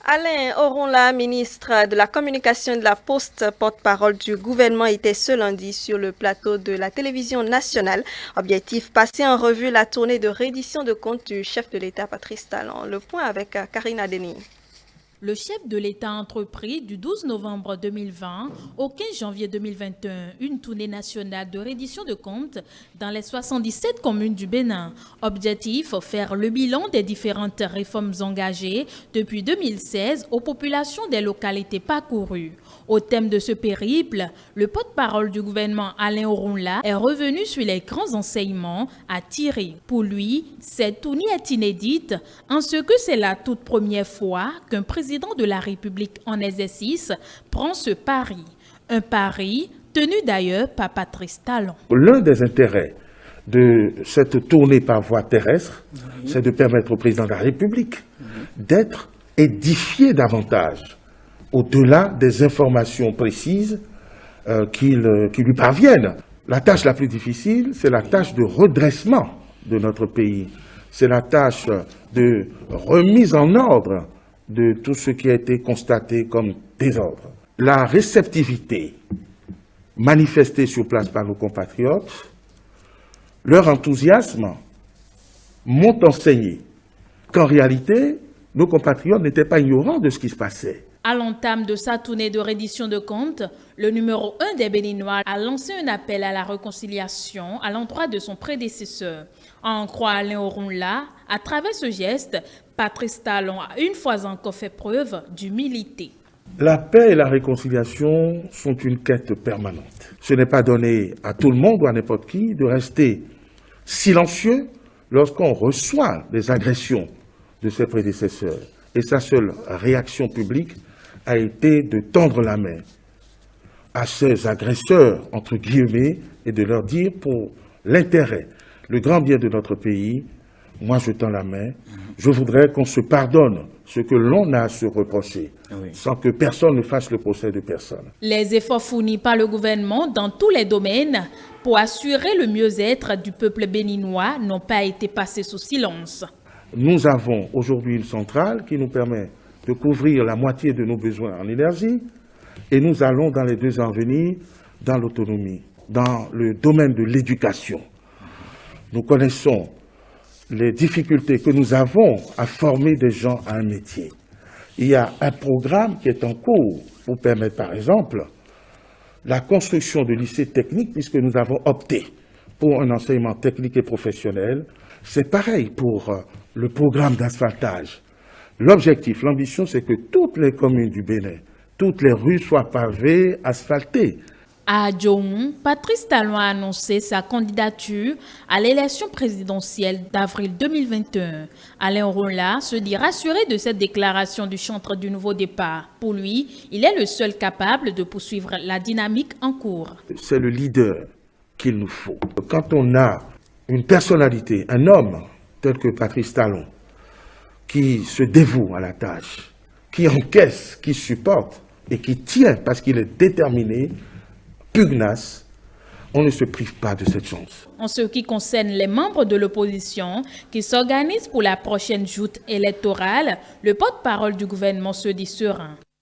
Alain Oronla, ministre de la Communication et de la Poste, porte-parole du gouvernement, était ce lundi sur le plateau de la télévision nationale. Objectif, passer en revue la tournée de reddition de comptes du chef de l'État, Patrice Talon. Le point avec Karina Denis. Le chef de l'État a entrepris du 12 novembre 2020 au 15 janvier 2021 une tournée nationale de reddition de comptes dans les 77 communes du Bénin. Objectif, faire le bilan des différentes réformes engagées depuis 2016 aux populations des localités parcourues. Au thème de ce périple, le porte-parole du gouvernement Alain Oronla est revenu sur les grands enseignements à tirer. Pour lui, cette tournée est inédite en ce que c'est la toute première fois qu'un président de la République en exercice prend ce pari. Un pari tenu d'ailleurs par Patrice Talon. L'un des intérêts de cette tournée par voie terrestre, c'est de permettre au président de la République d'être édifié davantage, au-delà des informations précises qui lui parviennent. La tâche la plus difficile, c'est la tâche de redressement de notre pays. C'est la tâche de remise en ordre de tout ce qui a été constaté comme désordre. La réceptivité manifestée sur place par nos compatriotes, leur enthousiasme m'ont enseigné qu'en réalité, nos compatriotes n'étaient pas ignorants de ce qui se passait. À l'entame de sa tournée de reddition de comptes, le numéro 1 des Béninois a lancé un appel à la réconciliation à l'endroit de son prédécesseur. À en croire Alain Oronla, à travers ce geste, Patrice Talon a une fois encore fait preuve d'humilité. La paix et la réconciliation sont une quête permanente. Ce n'est pas donné à tout le monde ou à n'importe qui de rester silencieux lorsqu'on reçoit des agressions de ses prédécesseurs. Et sa seule réaction publique a été de tendre la main à ces agresseurs, entre guillemets, et de leur dire pour l'intérêt, le grand bien de notre pays, moi je tends la main, je voudrais qu'on se pardonne ce que l'on a à se reprocher, sans que personne ne fasse le procès de personne. Les efforts fournis par le gouvernement dans tous les domaines pour assurer le mieux-être du peuple béninois n'ont pas été passés sous silence. Nous avons aujourd'hui une centrale qui nous permet de couvrir la moitié de nos besoins en énergie et nous allons dans les 2 ans à venir dans l'autonomie, dans le domaine de l'éducation. Nous connaissons les difficultés que nous avons à former des gens à un métier. Il y a un programme qui est en cours pour permettre par exemple la construction de lycées techniques puisque nous avons opté pour un enseignement technique et professionnel. C'est pareil pour le programme d'asphaltage. L'objectif, l'ambition, c'est que toutes les communes du Bénin, toutes les rues soient pavées, asphaltées. À Adjoum, Patrice Talon a annoncé sa candidature à l'élection présidentielle d'avril 2021. Alain Oronla se dit rassuré de cette déclaration du chantre du nouveau départ. Pour lui, il est le seul capable de poursuivre la dynamique en cours. C'est le leader qu'il nous faut. Quand on a une personnalité, un homme tel que Patrice Talon, qui se dévoue à la tâche, qui encaisse, qui supporte et qui tient parce qu'il est déterminé, pugnace, on ne se prive pas de cette chance. En ce qui concerne les membres de l'opposition qui s'organisent pour la prochaine joute électorale, le porte-parole du gouvernement se dit serein.